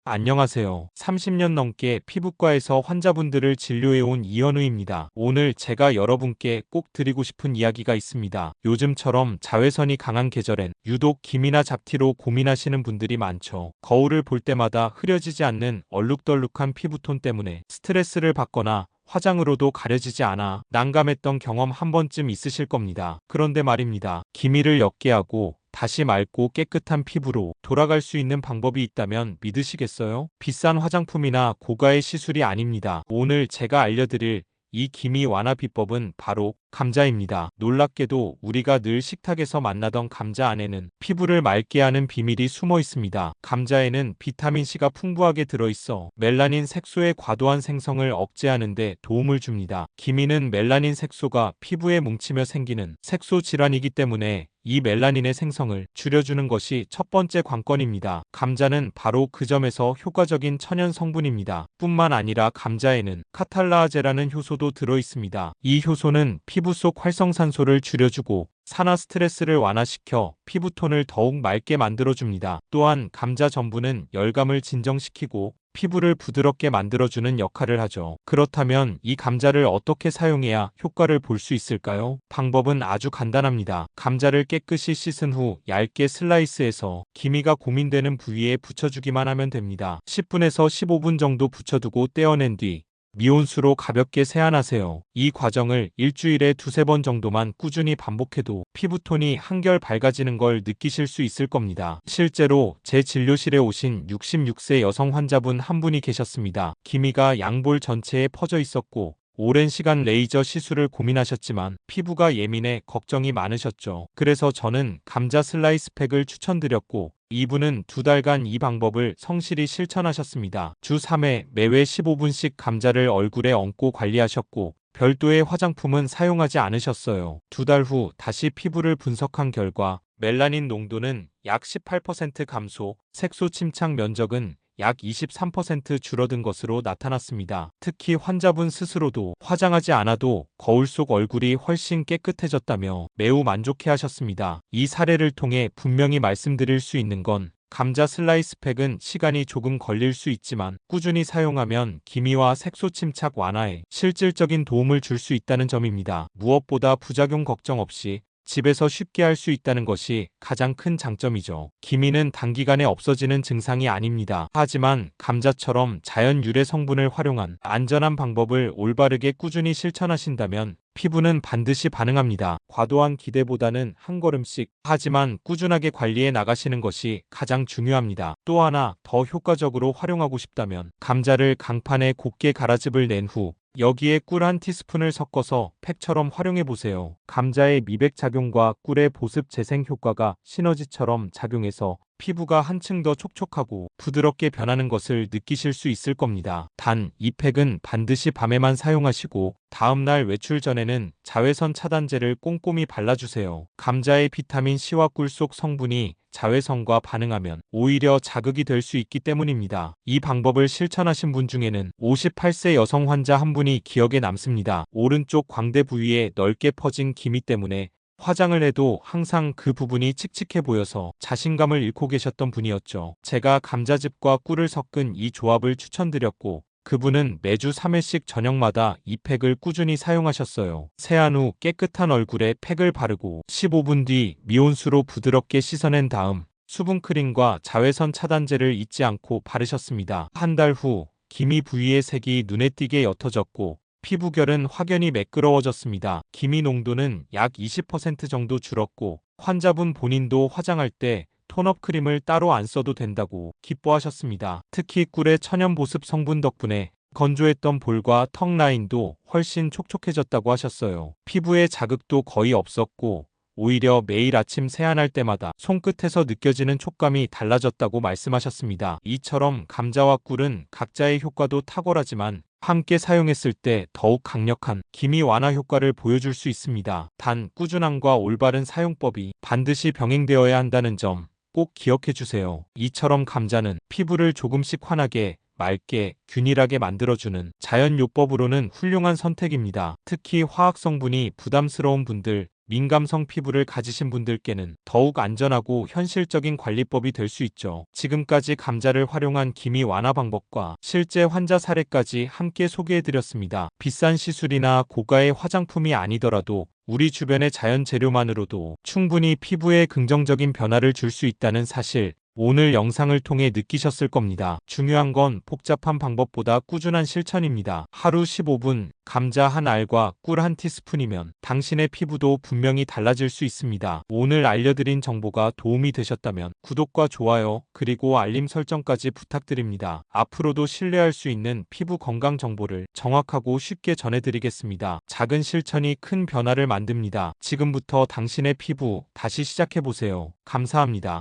안녕하세요. 30년 넘게 피부과에서 환자분들을 진료해온 이현우입니다. 오늘 제가 여러분께 꼭 드리고 싶은 이야기가 있습니다. 요즘처럼 자외선이 강한 계절엔 유독 기미나 잡티로 고민하시는 분들이 많죠. 거울을 볼 때마다 흐려지지 않는 얼룩덜룩한 피부톤 때문에 스트레스를 받거나 화장으로도 가려지지 않아 난감했던 경험 한 번쯤 있으실 겁니다. 그런데 말입니다. 기미를 옅게 하고 다시 맑고 깨끗한 피부로 돌아갈 수 있는 방법이 있다면 믿으시겠어요? 비싼 화장품이나 고가의 시술이 아닙니다. 오늘 제가 알려드릴 이 기미 완화 비법은 바로 감자입니다. 놀랍게도 우리가 늘 식탁에서 만나던 감자 안에는 피부를 맑게 하는 비밀이 숨어 있습니다. 감자에는 비타민C가 풍부하게 들어있어 멜라닌 색소의 과도한 생성을 억제하는 데 도움을 줍니다. 기미는 멜라닌 색소가 피부에 뭉치며 생기는 색소 질환이기 때문에 이 멜라닌의 생성을 줄여주는 것이 첫 번째 관건입니다. 감자는 바로 그 점에서 효과적인 천연 성분입니다. 뿐만 아니라 감자에는 카탈라아제라는 효소도 들어있습니다. 이 효소는 피부 속 활성산소를 줄여주고 산화 스트레스를 완화시켜 피부톤을 더욱 맑게 만들어줍니다. 또한 감자 전분은 열감을 진정시키고 피부를 부드럽게 만들어주는 역할을 하죠. 그렇다면 이 감자를 어떻게 사용해야 효과를 볼 수 있을까요? 방법은 아주 간단합니다. 감자를 깨끗이 씻은 후 얇게 슬라이스해서 기미가 고민되는 부위에 붙여주기만 하면 됩니다. 10분에서 15분 정도 붙여두고 떼어낸 뒤 미온수로 가볍게 세안하세요. 이 과정을 일주일에 두세 번 정도만 꾸준히 반복해도 피부톤이 한결 밝아지는 걸 느끼실 수 있을 겁니다. 실제로 제 진료실에 오신 66세 여성 환자분 한 분이 계셨습니다. 기미가 양볼 전체에 퍼져 있었고 오랜 시간 레이저 시술을 고민하셨지만 피부가 예민해 걱정이 많으셨죠. 그래서 저는 감자 슬라이스 팩을 추천드렸고 이분은 2달간 이 방법을 성실히 실천하셨습니다. 주 3회 매회 15분씩 감자를 얼굴에 얹고 관리하셨고 별도의 화장품은 사용하지 않으셨어요. 2달 후 다시 피부를 분석한 결과 멜라닌 농도는 약 18% 감소, 색소 침착 면적은 약 23% 줄어든 것으로 나타났습니다. 특히 환자분 스스로도 화장하지 않아도 거울 속 얼굴이 훨씬 깨끗해졌다며 매우 만족해 하셨습니다. 이 사례를 통해 분명히 말씀드릴 수 있는 건 감자 슬라이스 팩은 시간이 조금 걸릴 수 있지만 꾸준히 사용하면 기미와 색소 침착 완화에 실질적인 도움을 줄 수 있다는 점입니다. 무엇보다 부작용 걱정 없이 집에서 쉽게 할 수 있다는 것이 가장 큰 장점이죠. 기미는 단기간에 없어지는 증상이 아닙니다. 하지만 감자처럼 자연 유래 성분을 활용한 안전한 방법을 올바르게 꾸준히 실천하신다면 피부는 반드시 반응합니다. 과도한 기대보다는 한 걸음씩 하지만 꾸준하게 관리해 나가시는 것이 가장 중요합니다. 또 하나 더 효과적으로 활용하고 싶다면 감자를 강판에 곱게 갈아즙을 낸 후 여기에 꿀 한 티스푼을 섞어서 팩처럼 활용해보세요. 감자의 미백 작용과 꿀의 보습 재생 효과가 시너지처럼 작용해서 피부가 한층 더 촉촉하고 부드럽게 변하는 것을 느끼실 수 있을 겁니다. 단, 이 팩은 반드시 밤에만 사용하시고 다음날 외출 전에는 자외선 차단제를 꼼꼼히 발라주세요. 감자의 비타민 C와 꿀 속 성분이 자외선과 반응하면 오히려 자극이 될 수 있기 때문입니다. 이 방법을 실천하신 분 중에는 58세 여성 환자 한 분이 기억에 남습니다. 오른쪽 광대 부위에 넓게 퍼진 기미 때문에 화장을 해도 항상 그 부분이 칙칙해 보여서 자신감을 잃고 계셨던 분이었죠. 제가 감자즙과 꿀을 섞은 이 조합을 추천드렸고 그분은 매주 3회씩 저녁마다 이 팩을 꾸준히 사용하셨어요. 세안 후 깨끗한 얼굴에 팩을 바르고 15분 뒤 미온수로 부드럽게 씻어낸 다음 수분크림과 자외선 차단제를 잊지 않고 바르셨습니다. 한 달 후 기미 부위의 색이 눈에 띄게 옅어졌고 피부결은 확연히 매끄러워졌습니다. 기미 농도는 약 20% 정도 줄었고 환자분 본인도 화장할 때 톤업 크림을 따로 안 써도 된다고 기뻐하셨습니다. 특히 꿀의 천연 보습 성분 덕분에 건조했던 볼과 턱 라인도 훨씬 촉촉해졌다고 하셨어요. 피부에 자극도 거의 없었고 오히려 매일 아침 세안할 때마다 손끝에서 느껴지는 촉감이 달라졌다고 말씀하셨습니다. 이처럼 감자와 꿀은 각자의 효과도 탁월하지만 함께 사용했을 때 더욱 강력한 기미 완화 효과를 보여줄 수 있습니다. 단, 꾸준함과 올바른 사용법이 반드시 병행되어야 한다는 점 꼭 기억해 주세요. 이처럼 감자는 피부를 조금씩 환하게, 맑게, 균일하게 만들어주는 자연 요법으로는 훌륭한 선택입니다. 특히 화학 성분이 부담스러운 분들, 민감성 피부를 가지신 분들께는 더욱 안전하고 현실적인 관리법이 될 수 있죠. 지금까지 감자를 활용한 기미 완화 방법과 실제 환자 사례까지 함께 소개해드렸습니다. 비싼 시술이나 고가의 화장품이 아니더라도 우리 주변의 자연 재료만으로도 충분히 피부에 긍정적인 변화를 줄 수 있다는 사실, 오늘 영상을 통해 느끼셨을 겁니다. 중요한 건 복잡한 방법보다 꾸준한 실천입니다. 하루 15분, 감자 한 알과 꿀 한 티스푼이면 당신의 피부도 분명히 달라질 수 있습니다. 오늘 알려드린 정보가 도움이 되셨다면 구독과 좋아요, 그리고 알림 설정까지 부탁드립니다. 앞으로도 신뢰할 수 있는 피부 건강 정보를 정확하고 쉽게 전해드리겠습니다. 작은 실천이 큰 변화를 만듭니다. 지금부터 당신의 피부 다시 시작해보세요. 감사합니다.